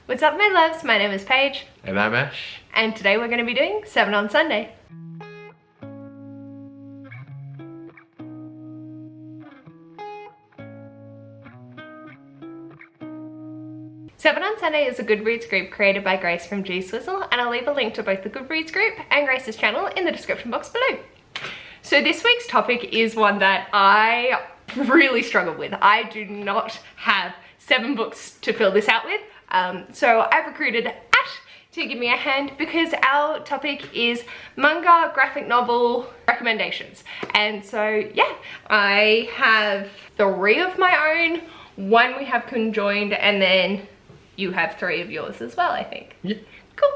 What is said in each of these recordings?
What's up my loves, my name is Paige. And I'm Ash. And today we're going to be doing 7 on Sunday. Seven on Sunday is a Goodreads group created by Grace from G Swizzle, and I'll leave a link to both the Goodreads group and Grace's channel in the description box below. So this week's topic is one that I really struggle with. I do not have 7 books to fill this out with. So I've recruited Ash to give me a hand because our topic is manga graphic novel recommendations. And so yeah, I have 3 of my own, 1 we have conjoined, and then you have 3 of yours as well, I think. Yeah. Cool.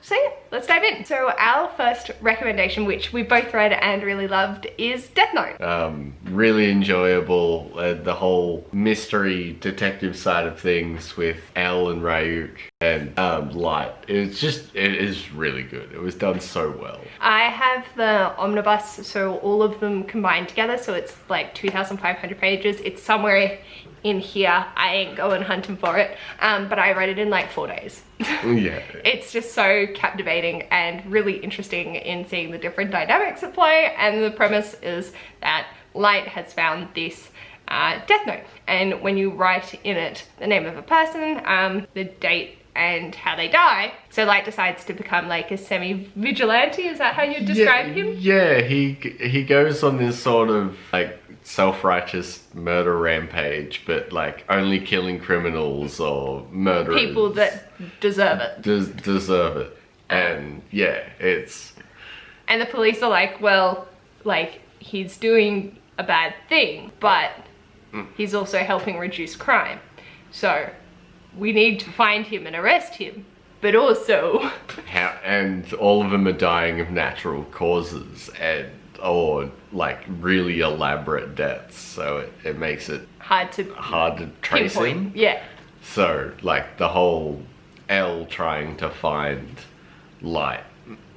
So yeah, let's dive in. So our first recommendation, which we both read and really loved, is Death Note. Really enjoyable. The whole mystery detective side of things with Elle and Ryuk and Light. It is really good. It was done so well. I have the omnibus, so all of them combined together, so it's like 2,500 pages. It's somewhere in here. I ain't going hunting for it, but I read it in like 4 days. Yeah. It's just so captivating and really interesting in seeing the different dynamics at play, and the premise is that Light has found this Death Note, and when you write in it the name of a person, the date and how they die, so Light decides to become like a semi-vigilante. Is that how you describe him? Yeah, he goes on this sort of like self-righteous murder rampage, but like only killing criminals or murderers. People that deserve it. Deserve it. And yeah, it's... And the police are like, well, like, he's doing a bad thing, but he's also helping reduce crime. So we need to find him and arrest him. But also... and all of them are dying of natural causes or like really elaborate deaths, so it makes it hard to trace him. Yeah. So like the whole Elle trying to find Light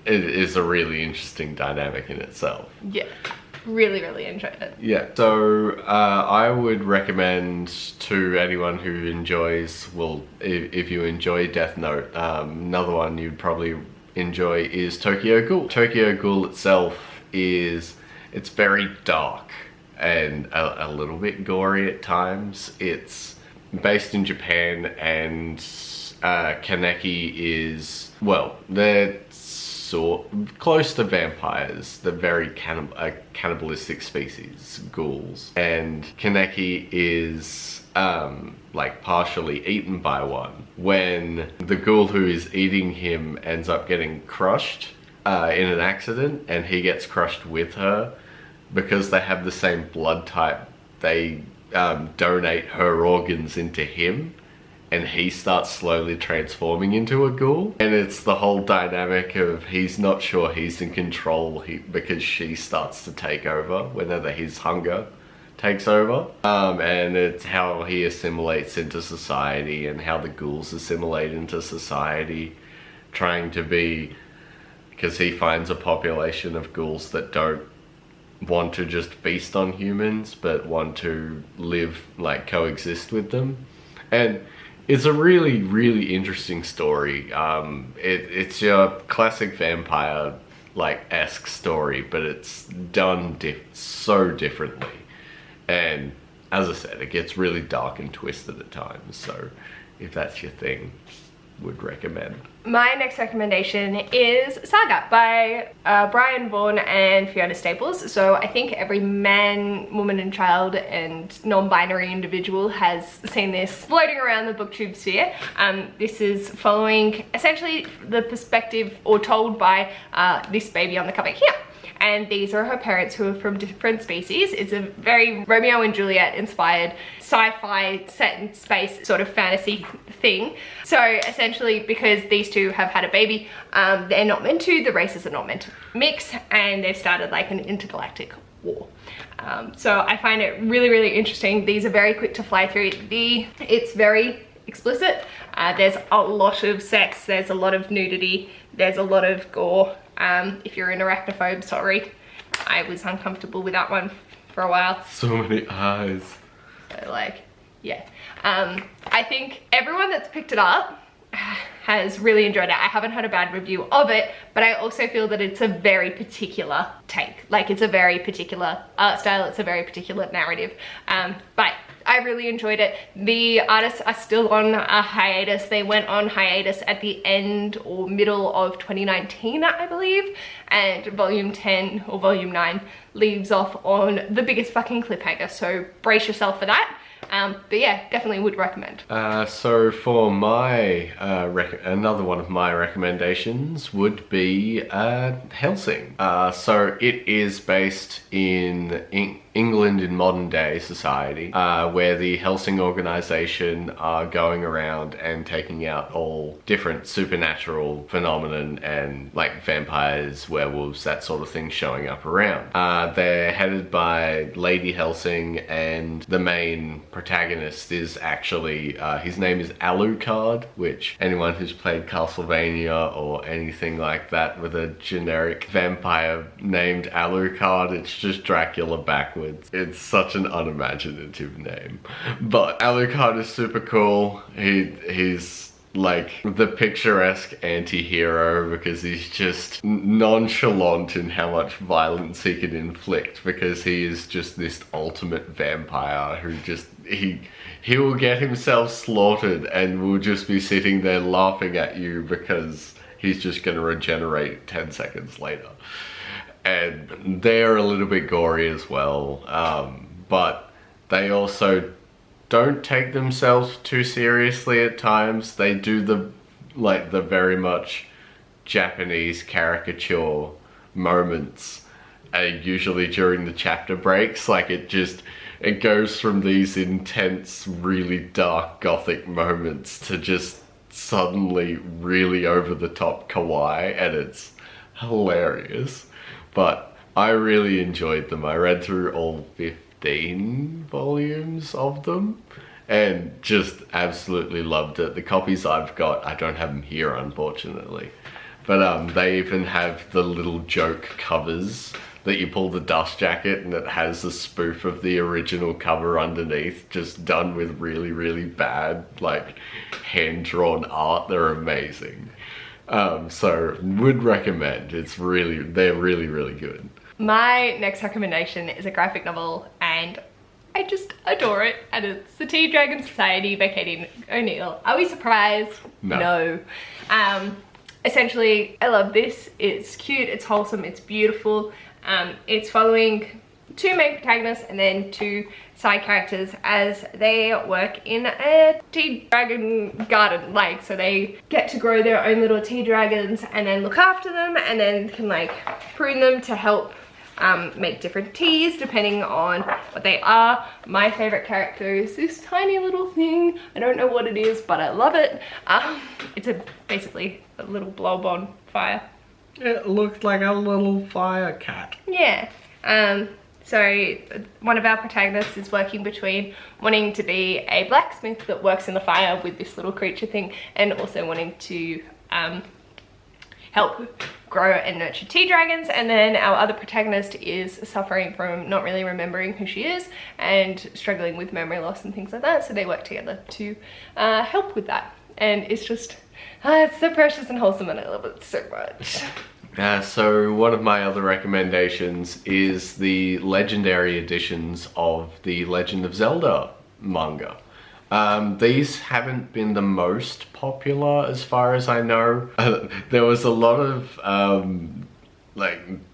is a really interesting dynamic in itself. Yeah, really enjoyed it. Yeah, so I would recommend to anyone who enjoys, well, if you enjoy Death Note, another one you'd probably enjoy is Tokyo Ghoul. Tokyo Ghoul itself it's very dark and a little bit gory at times. It's based in Japan, and Kaneki is, well, they're close to vampires. They're very cannibalistic species, ghouls. And Kaneki is like partially eaten by one. When the ghoul who is eating him ends up getting crushed in an accident, and he gets crushed with her, because they have the same blood type, they donate her organs into him, and he starts slowly transforming into a ghoul. And it's the whole dynamic of he's not sure he's in control because she starts to take over whenever his hunger takes over. And it's how he assimilates into society and how the ghouls assimilate into society, trying to be... because he finds a population of ghouls that don't want to just feast on humans, but want to live, like, coexist with them. And it's a really interesting story. It's your classic vampire, like, esque story, but it's done so differently. And as I said, it gets really dark and twisted at times, so if that's your thing, would recommend. My next recommendation is Saga by Brian Vaughan and Fiona Staples. So I think every man, woman and child and non-binary individual has seen this floating around the booktube sphere. This is following essentially the perspective, or told by this baby on the cover here. And these are her parents, who are from different species. It's a very Romeo and Juliet inspired sci-fi set in space sort of fantasy thing. So essentially, because these two have had a baby, they're not meant to, the races are not meant to mix, and they've started like an intergalactic war. So I find it really interesting. These are very quick to fly through. It's very explicit. There's a lot of sex, there's a lot of nudity, there's a lot of gore. If you're an arachnophobe, sorry. I was uncomfortable with that one for a while. So many eyes. So like, yeah. I think everyone that's picked it up has really enjoyed it. I haven't had a bad review of it, but I also feel that it's a very particular take. Like, it's a very particular art style, it's a very particular narrative. But I really enjoyed it. The artists are still on a hiatus. They went on hiatus at the end or middle of 2019, I believe, and volume 10 or volume 9 leaves off on the biggest fucking cliffhanger, so brace yourself for that. But yeah, definitely would recommend. So for my another one of my recommendations would be Helsing. So it is based in England in modern day society, where the Helsing organization are going around and taking out all different supernatural phenomenon and like vampires, werewolves, that sort of thing showing up around. They're headed by Lady Helsing, and the main protagonist is actually, his name is Alucard, which anyone who's played Castlevania or anything like that with a generic vampire named Alucard, it's just Dracula backwards. It's such an unimaginative name. But Alucard is super cool. He's like the picturesque anti-hero because he's just nonchalant in how much violence he can inflict, because he is just this ultimate vampire who just, he will get himself slaughtered and will just be sitting there laughing at you because he's just going to regenerate 10 seconds later. And they're a little bit gory as well, but they also don't take themselves too seriously at times. They do the very much Japanese caricature moments, usually during the chapter breaks. Like, it goes from these intense, really dark gothic moments to just suddenly really over the top kawaii, and it's hilarious. But I really enjoyed them. I read through all 15 volumes of them and just absolutely loved it. The copies I've got, I don't have them here unfortunately, but they even have the little joke covers that you pull the dust jacket and it has a spoof of the original cover underneath, just done with really, really bad, like, hand-drawn art. They're amazing. So would recommend. They're really, really good. My next recommendation is a graphic novel, and I just adore it, and it's The Tea Dragon Society by Katie O'Neill. Are we surprised? No. Essentially, I love this. It's cute, it's wholesome, it's beautiful. It's following two main protagonists and then two side characters as they work in a tea dragon garden. Like, so they get to grow their own little tea dragons and then look after them, and then can like prune them to help make different teas depending on what they are. My favorite character is this tiny little thing. I don't know what it is, but I love it. It's basically a little blob on fire. It looked like a little fire cat. Yeah. So one of our protagonists is working between wanting to be a blacksmith that works in the fire with this little creature thing, and also wanting to help grow and nurture tea dragons. And then our other protagonist is suffering from not really remembering who she is and struggling with memory loss and things like that. So they work together to help with that. And it's just, it's so precious and wholesome, and I love it so much. So one of my other recommendations is the legendary editions of the Legend of Zelda manga. These haven't been the most popular as far as I know. There was a lot of,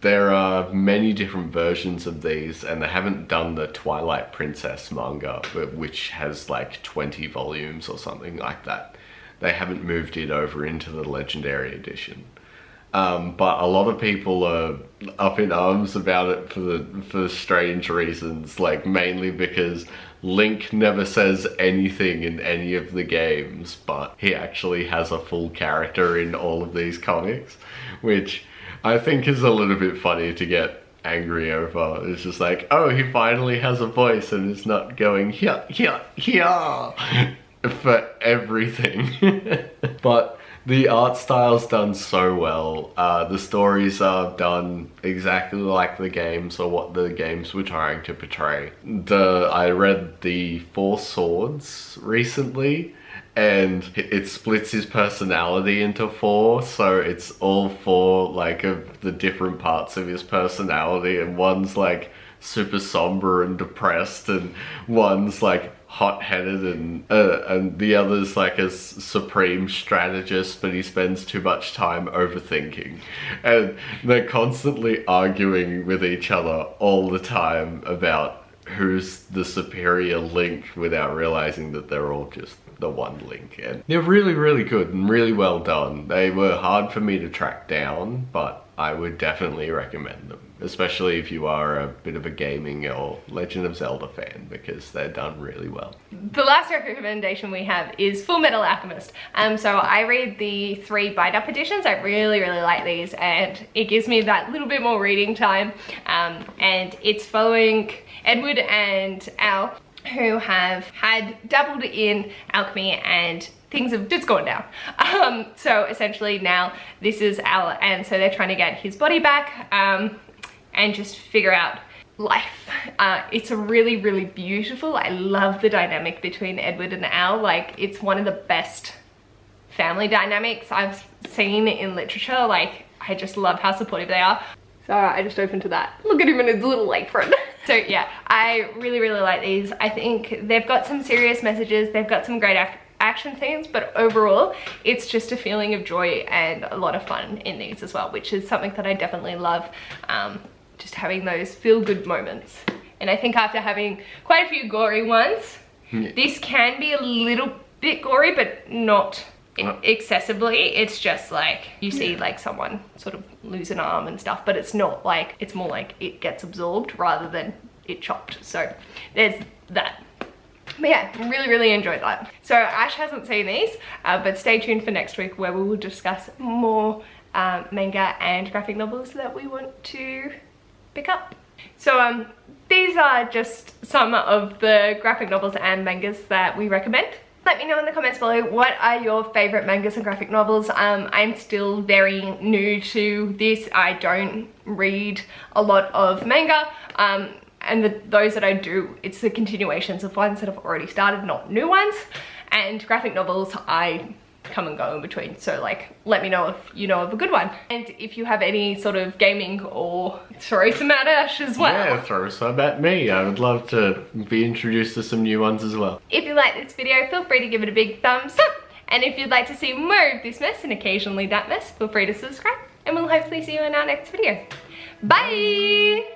there are many different versions of these, and they haven't done the Twilight Princess manga, which has like 20 volumes or something like that. They haven't moved it over into the legendary edition. But a lot of people are up in arms about it for strange reasons, like mainly because Link never says anything in any of the games, but he actually has a full character in all of these comics, which I think is a little bit funny to get angry over. It's just like, oh, he finally has a voice and it's not going here for everything. But The art style's done so well. The stories are done exactly like the games or what the games were trying to portray. I read the Four Swords recently, and it splits his personality into four, so it's all four like of the different parts of his personality, and one's like super somber and depressed, and one's like hot-headed, and the other's like a supreme strategist, but he spends too much time overthinking, and they're constantly arguing with each other all the time about who's the superior link without realizing that they're all just the one link. And they're really, really good and really well done. They were hard for me to track down, but I would definitely recommend them, especially if you are a bit of a gaming or Legend of Zelda fan, because they're done really well. The last recommendation we have is Full Metal Alchemist. So I read the 3 bind-up editions. I really, really like these, and it gives me that little bit more reading time. And it's following Edward and Al, who have had dabbled in alchemy, and things have just gone down. So essentially now this is Al, and so they're trying to get his body back and just figure out life. It's a really, really beautiful. I love the dynamic between Edward and Al. Like, it's one of the best family dynamics I've seen in literature. Like, I just love how supportive they are. Sorry, I just opened to that. Look at him in his little apron. So yeah, I really, really like these. I think they've got some serious messages. They've got some great action scenes, but overall, it's just a feeling of joy and a lot of fun in these as well, which is something that I definitely love. Just having those feel-good moments. And I think after having quite a few gory ones, this can be a little bit gory, but not excessively. It's just like you see like someone sort of lose an arm and stuff, but it's not like, it's more like it gets absorbed rather than it chopped. So there's that. But yeah, really, really enjoyed that. So Ash hasn't seen these, but stay tuned for next week where we will discuss more manga and graphic novels that we want to pick up. So these are just some of the graphic novels and mangas that we recommend. Let me know in the comments below, what are your favorite mangas and graphic novels? I'm still very new to this. I don't read a lot of manga, and those that I do, it's the continuations of ones that have already started, not new ones. And graphic novels, I come and go in between, so like let me know if you know of a good one, and if you have any sort of gaming, or throw some at Ash as well. Yeah, throw some at me. I would love to be introduced to some new ones as well. If you like this video, feel free to give it a big thumbs up, and if you'd like to see more of this mess and occasionally that mess, feel free to subscribe, and we'll hopefully see you in our next video. Bye!